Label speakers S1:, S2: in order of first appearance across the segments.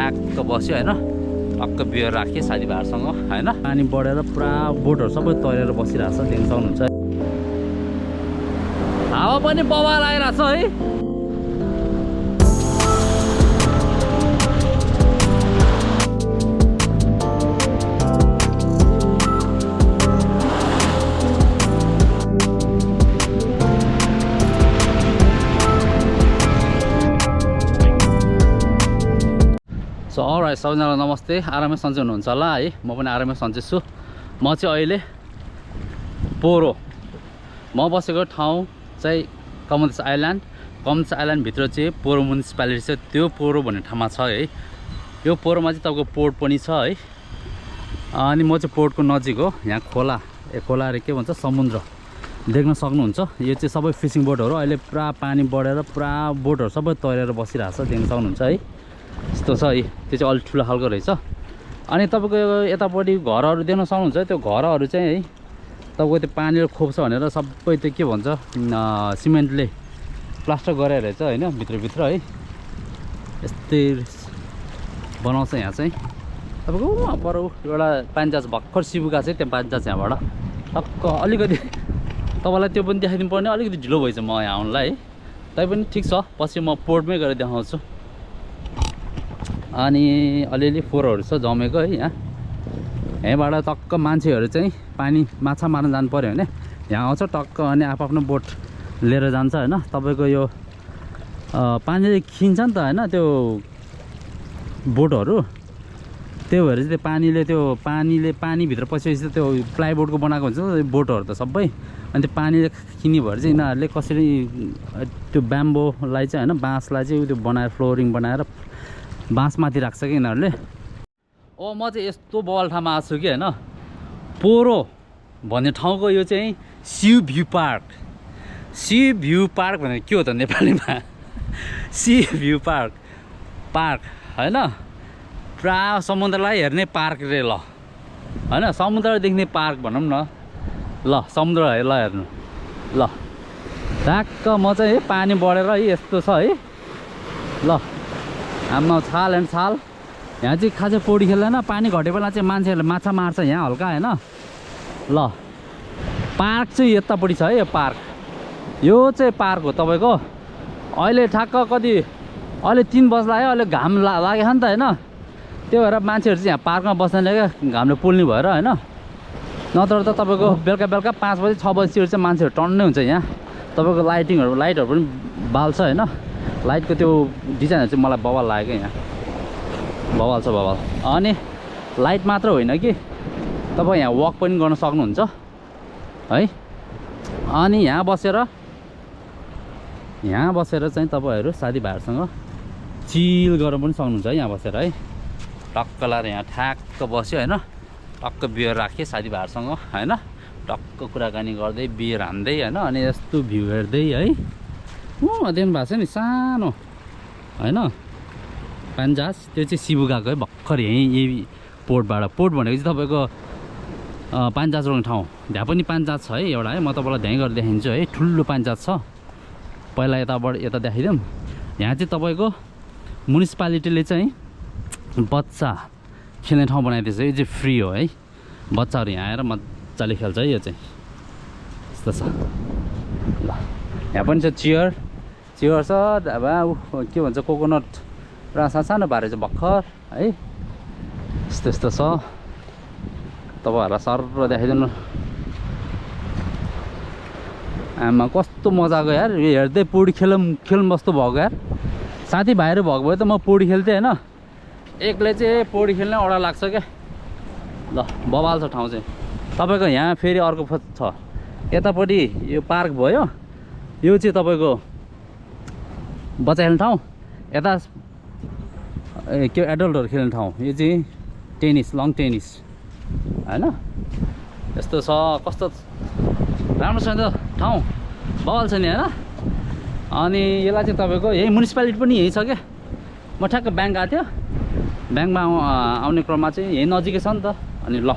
S1: ठ्याक्क बस्यो होइन, टक्क बियर राखेँ साथीभाइहरूसँग होइन। पानी बढेर पुरा बोटहरू सबै तरेर बसिरहेको छ, देख्न सक्नुहुन्छ। हावा पनि बवाल आइरहेछ है। सो अलराइट, सबैजनालाई नमस्ते। आरामै सन्चै हुनुहुन्छ होला है। म पनि आरामै सन्चै छु। म चाहिँ अहिले पोरो, म बसेको ठाउँ चाहिँ कमन्स आइल्यान्ड। कमन्स आइल्यान्डभित्र चाहिँ पोरो म्युनिसिपालिटी छ, त्यो पोरो भन्ने ठाउँमा छ है। यो पोरोमा चाहिँ तपाईँको पोर्ट पनि छ है। अनि म चाहिँ पोर्टको नजिक हो। यहाँ खोला, खोला अरे के भन्छ, समुद्र देख्न सक्नुहुन्छ। यो चाहिँ सबै फिसिङ बोटहरू अहिले पुरा पानी बढेर पुरा बोटहरू सबै तरेर बसिरहेको छ, देख्न सक्नुहुन्छ है। यस्तो छ है, त्यो चाहिँ अलिक ठुलो खालको रहेछ। अनि तपाईँको यतापट्टि घरहरू देख्न सक्नुहुन्छ। त्यो घरहरू चाहिँ है तपाईँको त्यो पानीले खोप्छ भनेर सबै त्यो के भन्छ सिमेन्टले प्लास्टर गरेर रहेछ होइन, भित्रभित्र है। यस्तै बनाउँछ यहाँ चाहिँ। तपाईँको पर एउटा पानीजाज भर्खर सिबुका चाहिँ त्यो पानीजाज यहाँबाट टक्क अलिकति तपाईँलाई त्यो पनि देखाइदिनु पर्ने, अलिकति ढिलो भएछ म यहाँ आउनुलाई है। तैपनि ठिक छ, पछि म पोर्टमै गएर देखाउँछु। अनि अलिअलि फोहोरहरू छ जमेको है यहाँ। यहाँबाट टक्क मान्छेहरू चाहिँ पानी माछा मार्न जानु पऱ्यो भने यहाँ आउँछ टक्क, अनि आफ्नो बोट लिएर जान्छ होइन। तपाईँको यो पानीले खिन्छ नि त होइन त्यो बोटहरू, त्यो भएर चाहिँ त्यो पानीभित्र पसेपछि त्यो प्लाइबोर्डको बनाएको हुन्छ त्यो बोटहरू त सबै। अनि त्यो पानीले खिने भएर चाहिँ यिनीहरूले कसरी त्यो ब्याम्बोलाई चाहिँ होइन, बाँसलाई चाहिँ त्यो बनाएर फ्लोरिङ बनाएर बाँसमाथि राख्छ कि यिनीहरूले। म चाहिँ यस्तो बवाल ठाउँमा आएको छु कि होइन, पोरो भन्ने ठाउँको यो चाहिँ sea view park. Sea view park भनेर के हो त नेपालीमा? सी भ्यू पार्क होइन, पुरा समुद्रलाई हेर्ने पार्क रे ल होइन, समुद्र देख्ने पार्क भनौँ न ल। समुद्र ल हेर्नु ल, ठ्याक्क म चाहिँ पानी बढेर यस्तो छ है ल। हाम्रो छाल एन्ड छाल। यहाँ चाहिँ खासै पौडी खेल्दैन, पानी घटे बेला चाहिँ मान्छेहरूले माछा मार्छ यहाँ हल्का होइन ल। पार्क चाहिँ यतापट्टि छ है, यो पार्क, यो चाहिँ पार्क हो तपाईँको। अहिले ठ्याक्क कति अहिले 3 बज्ला है, अहिले घाम लागेको नि त होइन। त्यो भएर मान्छेहरू चाहिँ यहाँ पार्कमा बस्दैन क्या, घामले पोल्ने भएर होइन। नत्र त तपाईँको बेलुका 5 बजी 6 बजीतिर चाहिँ मान्छेहरू टन्नै हुन्छ यहाँ। तपाईँको लाइटहरू पनि बाल्छ होइन। लाइटको त्यो डिजाइनहरू चाहिँ मलाई बवाल लाग्यो क्या, यहाँ बवाल छ बवाल। अनि लाइट मात्र होइन कि तपाईँ यहाँ वक पनि गर्न सक्नुहुन्छ है। अनि यहाँ बसेर चाहिँ तपाईँहरू साथीभाइहरूसँग चिल गर्न पनि सक्नुहुन्छ है। यहाँ बसेर है टक्क लाएर यहाँ ठ्याक्क बस्यो होइन, टक्क बियर राखेँ साथीभाइहरूसँग होइन, टक्क कुराकानी गर्दै बियर हान्दै होइन। अनि यस्तो भ्यू हेर्दै है, देख्नु भएको छ नि सानो होइन पानीजहाज, त्यो चाहिँ सिबुगाको है भर्खर यही पोर्टबाट। पोर्ट भनेको चाहिँ तपाईँको पानीजहाज रोक्ने ठाउँ। त्यहाँ पनि पानीजहाज छ है एउटा है, म तपाईँलाई त्यहीँ गरेर देखाइदिन्छु है। ठुलो पानीजहाज छ, पहिला यता देखाइदिउँ। यहाँ चाहिँ तपाईँको म्युनिसिपालिटीले चाहिँ बच्चा खेल्ने ठाउँ बनाइदिएछ। यो चाहिँ फ्री हो है, बच्चाहरू यहाँ आएर मजाले खेल्छ है। यो चाहिँ यस्तो छ ल। यहाँ पनि छ चियर छ, के भन्छ कोकोनट र सानो भारे चाहिँ भर्खर है। यस्तो छ, तपाईँहरूलाई सर देखाइदिनु। आमा कस्तो मजाको यार, यो हेर्दै पौडी खेल्नु जस्तो भएको यार। साथीभाइहरू भएको भए त म पौडी खेल्थेँ होइन, एक्लै चाहिँ पौडी खेल्न औडा लाग्छ क्या ल। बवाल छ ठाउँ चाहिँ तपाईँको। यहाँ फेरि अर्को छ यतापट्टि, यो पार्क भयो, यो चाहिँ तपाईँको बच्चा खेल्ने ठाउँ। यता के एडल्टहरू खेल्ने ठाउँ। यो चाहिँ टेनिस, लङ टेनिस होइन। यस्तो छ, कस्तो राम्रो छ त ठाउँ, बवाल छ नि होइन। अनि यसलाई चाहिँ तपाईँको यही म्युनिसिपालिटी पनि यही छ क्या। म ठ्याक्क ब्याङ्क गएको थियो, ब्याङ्कमा आउने क्रममा चाहिँ यही नजिकै छ नि त। अनि ल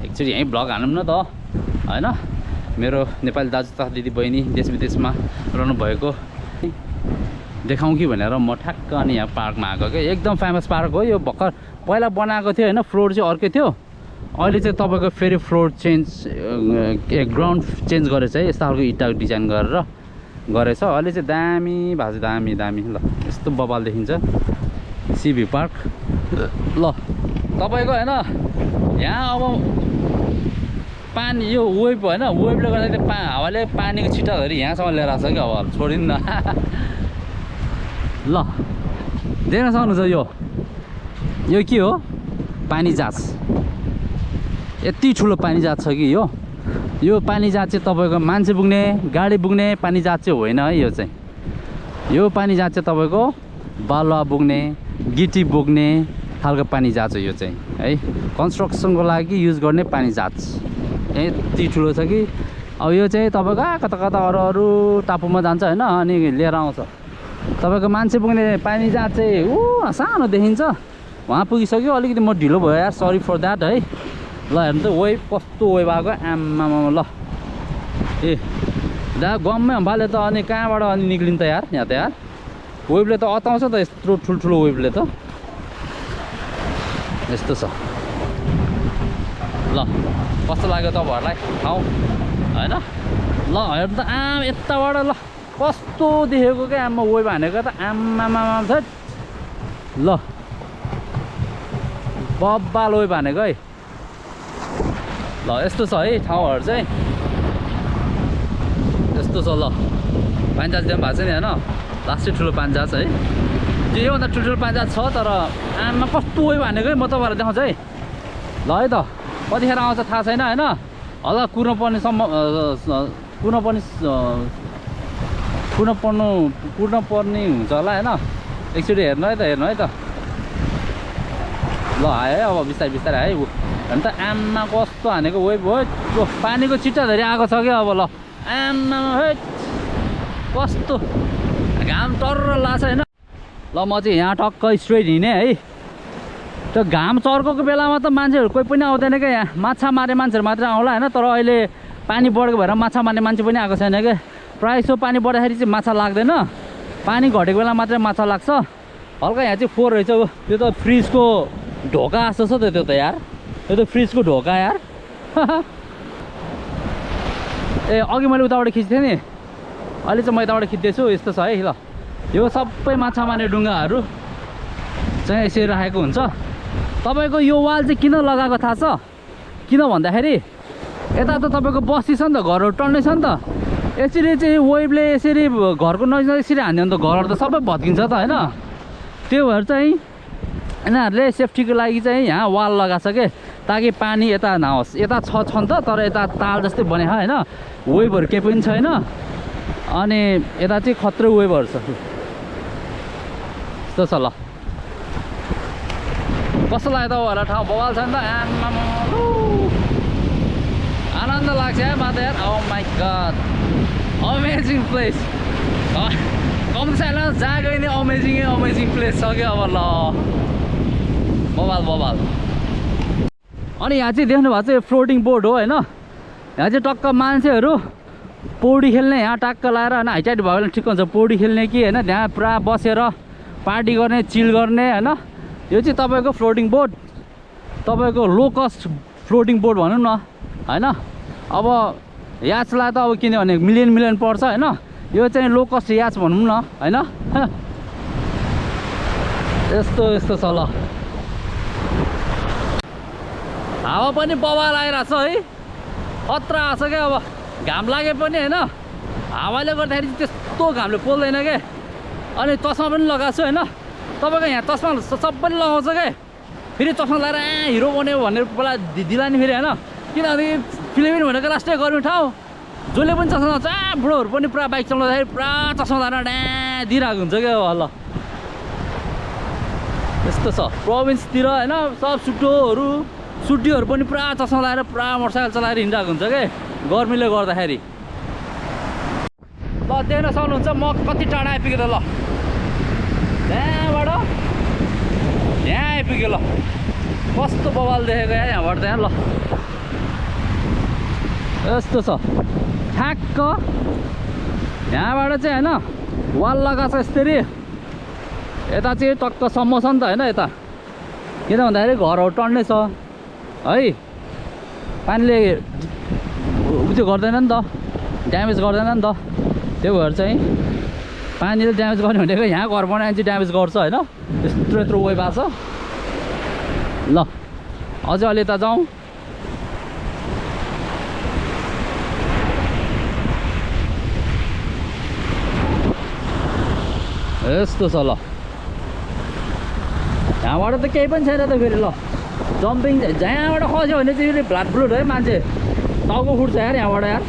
S1: एकचोटि यहीँ भ्लग हानौँ न त होइन। मेरो नेपाली दाजु तथा दिदी बहिनी देश विदेशमा रहनु भएको देखाउँ कि भनेर म ठ्याक्क अनि यहाँ पार्कमा आएको क्या। एकदम फेमस पार्क हो यो। भर्खर पहिला बनाएको थियो होइन, फ्लोर चाहिँ अर्कै थियो। अहिले चाहिँ तपाईँको फेरि फ्लोर चेन्ज, ग्राउन्ड चेन्ज गरेछ है। यस्तो खालको इँटाको डिजाइन गरेछ। अहिले चाहिँ दामी भएको छ, दामी दामी। ल यस्तो बबाल देखिन्छ सिभी पार्क। ल तपाईँको होइन यहाँ अब पानी यो वेभ होइन, वेभले गर्दाखेरि हावाले पानीको छिटाहरू यहाँसम्म लिएर आएको छ कि अब छोडिदिनु न। ल देख्न सक्नुहुन्छ यो के हो? पानी जहाज। यति ठुलो पानी जहाज छ कि यो पानी जहाज चाहिँ तपाईँको मान्छे पुग्ने, गाडी पुग्ने पानी जहाज चाहिँ होइन है। यो पानी जहाज चाहिँ तपाईँको बालुवा बोक्ने, गिटी बोक्ने खालको पानी जहाज हो यो चाहिँ है। कन्स्ट्रक्सनको लागि युज गर्ने पानी जहाज यति ठुलो छ कि अब यो चाहिँ तपाईँको कता कता अरू टापुमा जान्छ होइन, अनि लिएर आउँछ। तपाईँको मान्छे पुग्ने पानी जहाज चाहिँ सानो देखिन्छ। वहाँ पुगिसक्यो। अलिकति म ढिलो भयो यार, सरी फर द्याट है। ल हेर्नु त वेभ कस्तो वेभ आएको आम्मामा। ल दा गममै हम्फाले त अनि कहाँबाट अनि निक्लिन्छ यार। यहाँ त यार वेभले त अताउँछ त यत्रो ठुल्ठुलो वेभले त। यस्तो छ। ल कस्तो लाग्यो तपाईँहरूलाई ठाउँ होइन? ल हेर्नु त यताबाट ल कस्तो देखेको क्या आम्मा वेभ हानेको त आम्मामा छ। ल बब्बाल वेभ हानेको है। ल यस्तो छ है ठाउँहरू चाहिँ यस्तो छ। ल पानीजहाज त्यहाँ भएको छ नि होइन, लास्टै ठुलो पानीजहाज है। योभन्दा ठुल्ठुलो पानीजहाज छ तर आमा कस्तो वेभ हानेको है। म तपाईँहरूलाई देखाउँछु है। ल है त कतिखेर आउँछ थाहा छैन होइन। हल्का कुर्नु पर्ने हुन्छ होला होइन। एकचोटि हेर्नु है त। ल आयो है अब बिस्तारै बिस्तारै है। अन्त आम्मा कस्तो हानेको वेभ हो। पानीको छिट्टाधरि आएको छ क्या अब। ल आम्मा है कस्तो घाम टर्र लाग्छ होइन। ल म चाहिँ यहाँ टक्क स्ट्रेट हिँडेँ है। त्यो घाम चर्को बेलामा त मान्छेहरू कोही पनि आउँदैन क्या यहाँ। माछा मार्ने मान्छेहरू मात्रै आउला होइन। तर अहिले पानी बढेको भएर माछा मार्ने मान्छे पनि आएको छैन क्या। प्रायः यसो पानी बढ्दाखेरि चाहिँ माछा लाग्दैन, पानी घटेको बेला मात्रै माछा लाग्छ। हल्का यहाँ चाहिँ फोहोर रहेछ। त्यो त फ्रिजको ढोका जस्तो छ त त्यो त यार। यो त फ्रिजको ढोका यार। ए अघि मैले उताबाट खिच्थेँ नि, अहिले चाहिँ म यताबाट खिच्दैछु। यस्तो छ है। ल यो सबै माछा मार्ने डुङ्गाहरू चाहिँ यसरी राखेको हुन्छ। तपाईँको यो वाल चाहिँ किन लगाएको थाहा छ? किन भन्दाखेरि यता त तपाईँको बस्ती छ नि त, घरहरू टन्नै छ नि त। यसरी चाहिँ वेभले यसरी घरको नजिक यसरी हान्यो भने त घरहरू त सबै भत्किन्छ त होइन। त्यो भएर चाहिँ यिनीहरूले सेफ्टीको लागि चाहिँ यहाँ वाल लगाएको छ के, ताकि पानी यता नहोस्। यता छ नि त तर यता ताल जस्तै बनेको होइन, वेभहरू केही पनि छैन। अनि यता चाहिँ खत्रो वेभहरू छ। यस्तो छ। ल कस्तो लाग्यो तपाईँहरूलाई ठाउँ? बवाल छ नि त आम्मामा। आनन्द लाग्छ है म त यार। Oh my god amazing place. Calm silence जहाँ गयो नि अमेजिङ प्लेस छ क्या अब। ल बवाल। अनि यहाँ चाहिँ देख्नु भएको चाहिँ फ्लोटिङ बोर्ड हो होइन। यहाँ चाहिँ टक्क मान्छेहरू पौडी खेल्ने, यहाँ टक्क लगाएर होइन हाइटाइट भयो भने ठिक हुन्छ। पौडी खेल्ने कि होइन, त्यहाँ पुरा बसेर पार्टी गर्ने, चिल गर्ने होइन। यो चाहिँ तपाईँको फ्लोटिङ बोर्ड, तपाईँको लो कस्ट फ्लोटिङ बोर्ड भनौँ न होइन। अब याचलाई त अब किनभने मिलियन पर्छ होइन। यो चाहिँ लो कस्ट याच भनौँ न होइन। यस्तो छ। ल हावा पनि बवाल आइरहेको छ है, खतरा आएको छ क्या। अब घाम लागे पनि होइन, हावाले गर्दाखेरि त्यस्तो घामले पोल्दैन क्या। अनि चस्मा पनि लगाएको छु होइन। तपाईँको यहाँ चस्मा सबैले लगाउँछ क्या। फेरि चस्मा लगाएर हिरो बन्यो भनेर पहिला दिला नि फेरि होइन। किनभने फिलिपिन भनेको लास्टै गर्मी ठाउँ, जसले पनि चस्मा लगाउँछ। बुढोहरू पनि पुरा बाइक चलाउँदाखेरि पुरा चस्मा लगाएर दिइरहेको हुन्छ क्या। ल यस्तो छ प्रोभिन्सतिर होइन। सब सुड्डीहरू पनि पुरा चस्मा लगाएर पुरा मोटरसाइकल चलाएर हिँडिरहेको हुन्छ क्या गर्मीले गर्दाखेरि। ल देख्न सक्नुहुन्छ म कति टाढा आइपुगेँ त। ल त्यहाँबाट यहाँ आइपुग्यो। ल कस्तो बवाल देखेको यहाँ यहाँबाट त्यहाँ। ल यस्तो छ ठ्याक्क यहाँबाट चाहिँ होइन वाल लगाएको छ यसरी यता चाहिँ टक्कसम्म छ नि त होइन यता किन भन्दाखेरि घरहरू टन्नै छ है पानीले त्यो गर्दैन नि त ड्यामेज गर्दैन नि त त्यो भएर चाहिँ पानीले ड्यामेज गर्ने भनेको यहाँ घर बनायो चाहिँ ड्यामेज गर्छ होइन यत्रो यत्रो वे भएको छ ल अझै अलि यता जाउँ यस्तो छ ल यहाँबाट त केही पनि छैन त फेरि ल जम्पिङ जहाँबाट खस्यो भने चाहिँ फेरि भ्लाट भ्लुट है मान्छे टाउको फुट्छ यार यहाँबाट यार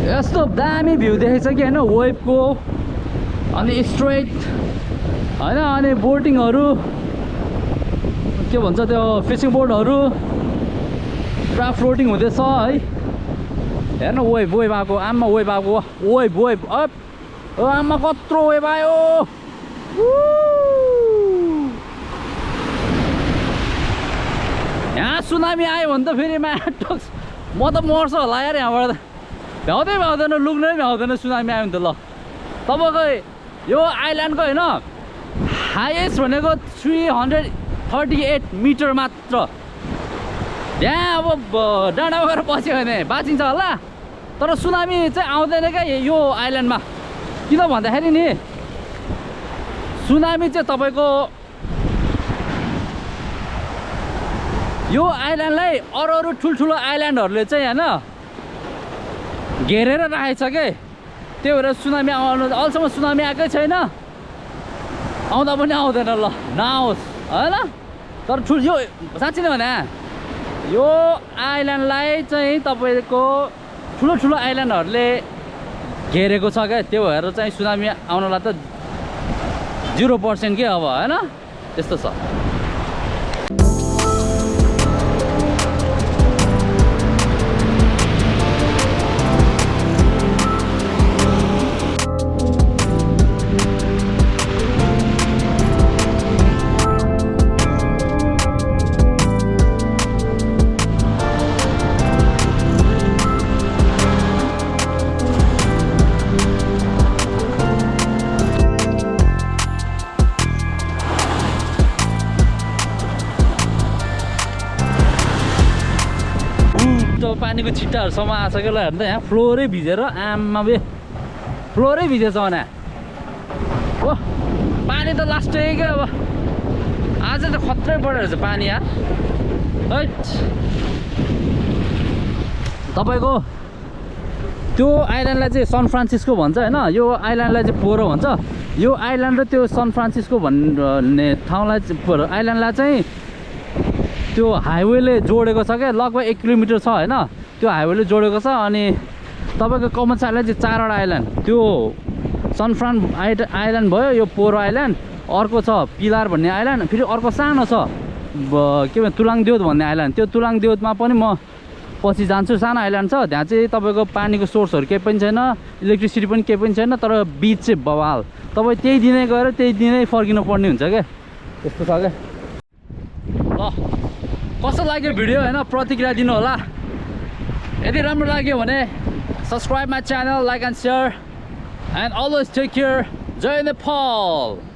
S1: यस्तो दामी भ्यू देखेको छ कि होइन वेभको अनि स्ट्रेट होइन अनि बोटिङहरू के भन्छ त्यो फिसिङ बोटहरू पुरा फ्लोटिङ हुँदैछ है हेर्न वेभ वेभ आएको आमा वेभ आएको वेभ वेभ अप आमा कत्रो वेभ आयो यहाँ सुनामी आयो भने त फेरि म्याटक्स म त मर्छ होला यार यहाँबाट भ्याउँदै भ्याउँदैन लुक्नै भ्याउँदैन सुनामी आयो भने त ल तपाईँको यो आइल्यान्डको होइन हाइएस्ट भनेको 338 मिटर मात्र यहाँ अब डाँडामा गएर बस्यो भने बाँचिन्छ होला तर सुनामी चाहिँ आउँदैन क्या यो आइल्यान्डमा किन भन्दाखेरि नि सुनामी चाहिँ तपाईँको यो आइल्यान्डलाई अरू ठुल्ठुलो आइल्यान्डहरूले चाहिँ होइन घेरेर राखेको छ के त्यही भएर सुनामी आउनु अहिलेसम्म सुनामी आएकै छैन आउँदा पनि आउँदैन ल नआओस् होइन तर यो साँच्चै नै भने यो आइल्यान्डलाई चाहिँ तपाईँको ठुलो ठुलो आइल्यान्डहरूले घेरेको छ क्या त्यो भएर चाहिँ सुनामी आउनलाई त 0% के अब होइन त्यस्तो छ पानीको छिट्टाहरूसम्म आएको छ कि ल हेर्नु त यहाँ फ्लोरै भिजेर आमा बे फ्लोरै भिजेछ भने हो पानी त लास्टै क्या अब आज त खत्रै बढेर रहेछ पानी यहाँ है तपाईँको त्यो आइल्यान्डलाई चाहिँ सन फ्रान्सिस्को भन्छ होइन यो आइल्यान्डलाई चाहिँ पोरो भन्छ यो आइल्यान्ड र त्यो सन फ्रान्सिस्को भन्ने ठाउँलाई आइल्यान्डलाई चाहिँ त्यो हाइवेले जोडेको छ क्या लगभग 1 किलोमिटर छ होइन त्यो हाइवेले जोडेको छ अनि तपाईँको कमन आइल्यान्ड चाहिँ 4वटा आइल्यान्ड त्यो सनफ्रान आइल्यान्ड भयो यो पोरो आइल्यान्ड अर्को छ पिलार भन्ने आइल्यान्ड फेरि अर्को सानो छ के भन्छ तुलाङदेउत भन्ने आइल्यान्ड त्यो तुलाङदेउतमा पनि म पछि जान्छु सानो आइल्यान्ड छ त्यहाँ चाहिँ तपाईँको पानीको सोर्सहरू केही पनि छैन इलेक्ट्रिसिटी पनि केही पनि छैन तर बिच चाहिँ बवाल तपाईँ त्यही दिनै गएर त्यही दिनै फर्किनु पर्ने हुन्छ क्या त्यस्तो छ क्या ल कस्तो लाग्यो भिडियो होइन प्रतिक्रिया दिनु होला यदि राम्रो लाग्यो भने subscribe my channel like and share and always take care जय नेपाल।